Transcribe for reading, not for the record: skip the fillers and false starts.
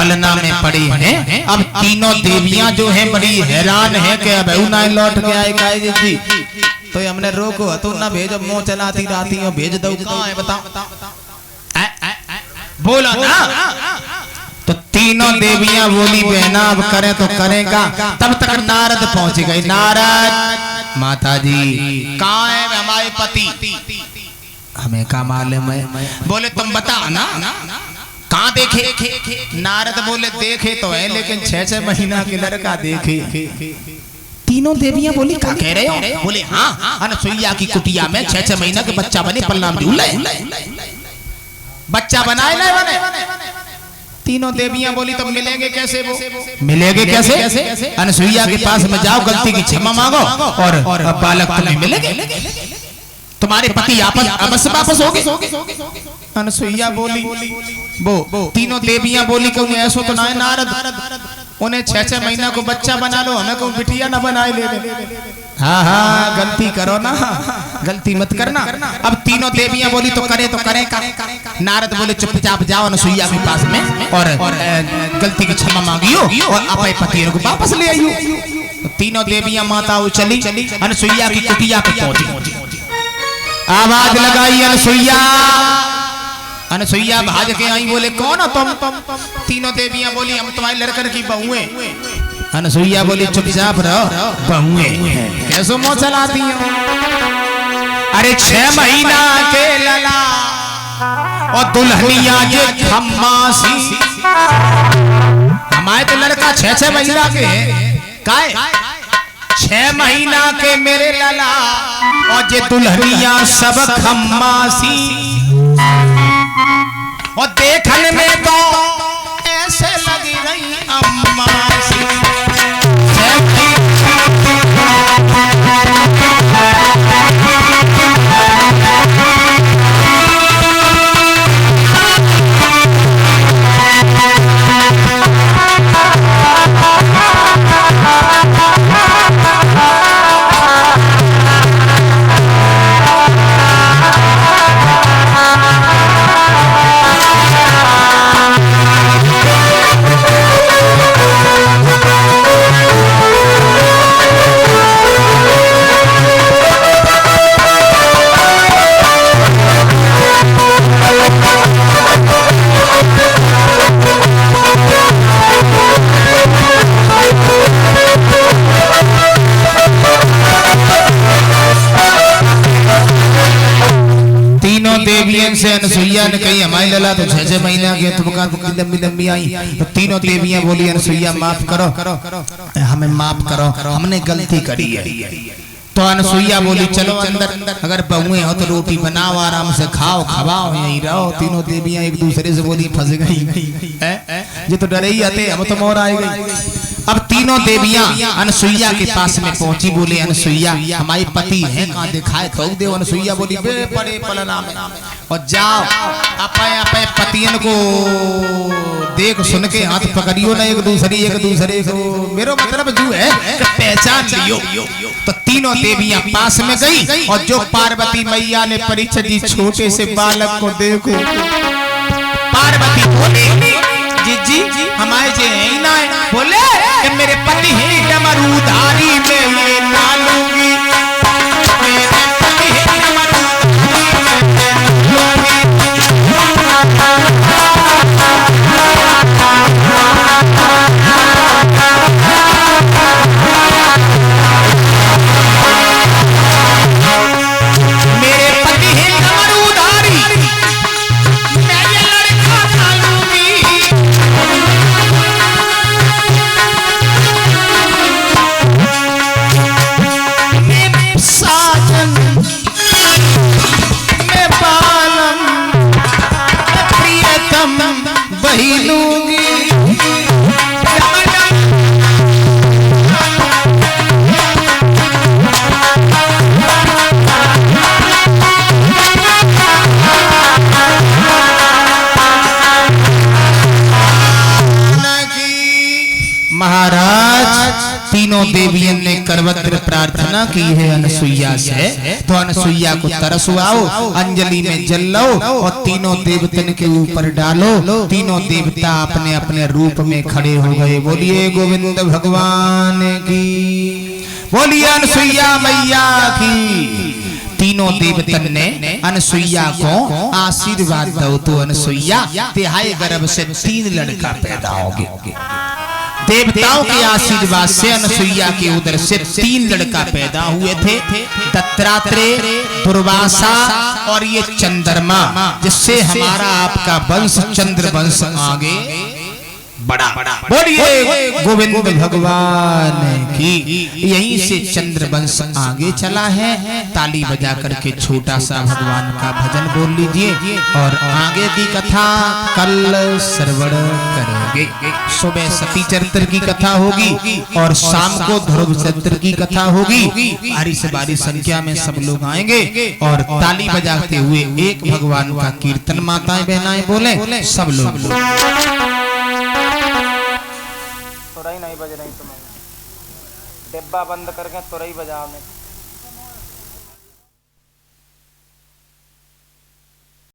पलना में पड़ी हैं। अब तीनों देवियां जो हैं बड़ी हैरान हैं कि अब ना लौट के आए काहे जी। तो हमने रोको तो ना भेजो, मुंह चलाती रहती हो, भेज दो कहाँ है बताओ, बोला ना। तो तीनों देवियां बोली बहना अब करें तो करेगा। तब तक नारद पहुंच गए। नारद माता जी कहाँ है हमारे पति, हमें क्या मालूम है। बोले तुम बताओ ना कहाँ देखे। नारद बोले देखे तो है लेकिन 6-6 महीना के लड़का देखे। तीनों देवियां बोली क्या कह रहे हो। बोले हाँ अनसुईया की कुटिया में 6-6 महीना के बच्चा बने, पलनाम झूले बच्चा बनाए नहीं बने। तीनों देवियां बोली तो मिलेंगे कैसे, वो मिलेंगे कैसे। अनसुईया के पास में जाओ, गलती की क्षमा मांगो और बालक तुम्हें मिलेंगे, तुम्हारे पति आपस वापस हो गए। अनसुईया बोली वो तीनों देवियां बोली कि उन्हें ऐसा तो ना है नारद, उन्हें 6-6 महीना को बच्चा बना लो, हमें को बिटिया ना बनाए ले। हाँ गलती करो ना, गलती मत करना। अब तीनों देवियां बोली तो करें का। नारद बोले चुपचाप जाओ अनसुईया के पास में और गलती की क्षमा मांगियो और अपने पति को वापस ले आइयो। तीनों देवियां माता चली अनसुईया की कुटिया पे पहुंची। आवाज लगाई अनसुईया भाज के आई। बोले कौन हो तुम। तीनों देवियां बोली हम तुम्हारे लड़कन की बहुएं। अनसुईया बोली चुपचाप रहो, बहुएं कैसो मुंह चलाती हो। अरे 6 महीना के लला और दुल्हनिया जे खम्मासी। हमारे तो लड़का 6-6 महीना के काय 6 महीना के मेरे लला और जे दुल्हनिया सब खम्मासी। और देखने में तो ऐसे लगी रही अम्मा सी। से अनसुईया ने कही हमारी लला तो 6-6 महीना के तुमका लंबी आई। तो तीनों देवियां बोली अनसुईया माफ करो, हमें माफ करो, हमने गलती करी है। तो अनसुईया बोली चलो अंदर, अगर बहुएं हो तो रोटी बनाओ, आराम से खाओ खवाओ, यहीं रहो। तीनों देवियां एक दूसरे से बोली फंस गई ये तो डरे ही आते, हम तो मोर आए गई। अब तीनों देवियां अनसुईया के पास में पहुंची। बोले अनसुईया हमारे पति हैं, कहाँ दिखाए तो दे। अनसुईया बोली बे पड़े पलना में और जाओ अपने पतियन को देख सुन के हाथ पकड़ियो ना एक दूसरे को। मेरा मतलब जो है कि पहचान लियो। तो तीनों देवियां पास में गई और जो पार्वती मैया ने परीक्षा दी छोटे से बालक को देखो। पार्वती बोली जी हमारे जे है ना। बोले कि मेरे पति है डमरूधारी में ये ना लूंगी। मेरे पति है सर्वत्र प्रार्थना की है अनसुईया से, तो अनसुईया को तरस आओ, अंजलि में जल लो और तीनों देवतन के ऊपर डालो। तीनों देवता अपने अपने रूप में खड़े हो गए। बोलिए गोविंद भगवान की, बोलिए अनसुईया मैया की। तीनों देवतन ने अनसुईया को आशीर्वाद दो तो अनसुईया तिहाई गर्भ से 3 लड़का पैदा होंगे। देवताओं के आशीर्वाद से अनसुईया के उदर से 3 लड़का पैदा हुए थे, दत्तात्रेय, दुर्वासा और ये चंद्रमा, जिससे हमारा आपका वंश चंद्र वंश आगे बड़ा। बोलिए गोविंद भगवान की। यहीं से चंद्र वंश आगे चला है। ताली बजा करके छोटा सा भगवान का भजन बोल लीजिए और आगे की कथा कल श्रवण करेंगे। सुबह सती चरित्र की कथा होगी और शाम को ध्रुव चरित्र की कथा होगी। भारी से भारी संख्या में सब लोग आएंगे और ताली बजाते हुए एक भगवान का कीर्तन माताएं बहनाएं बोले सब लोग। तुरई नहीं बज रही तुम्हें, डिब्बा बंद करके तुरई बजाओ।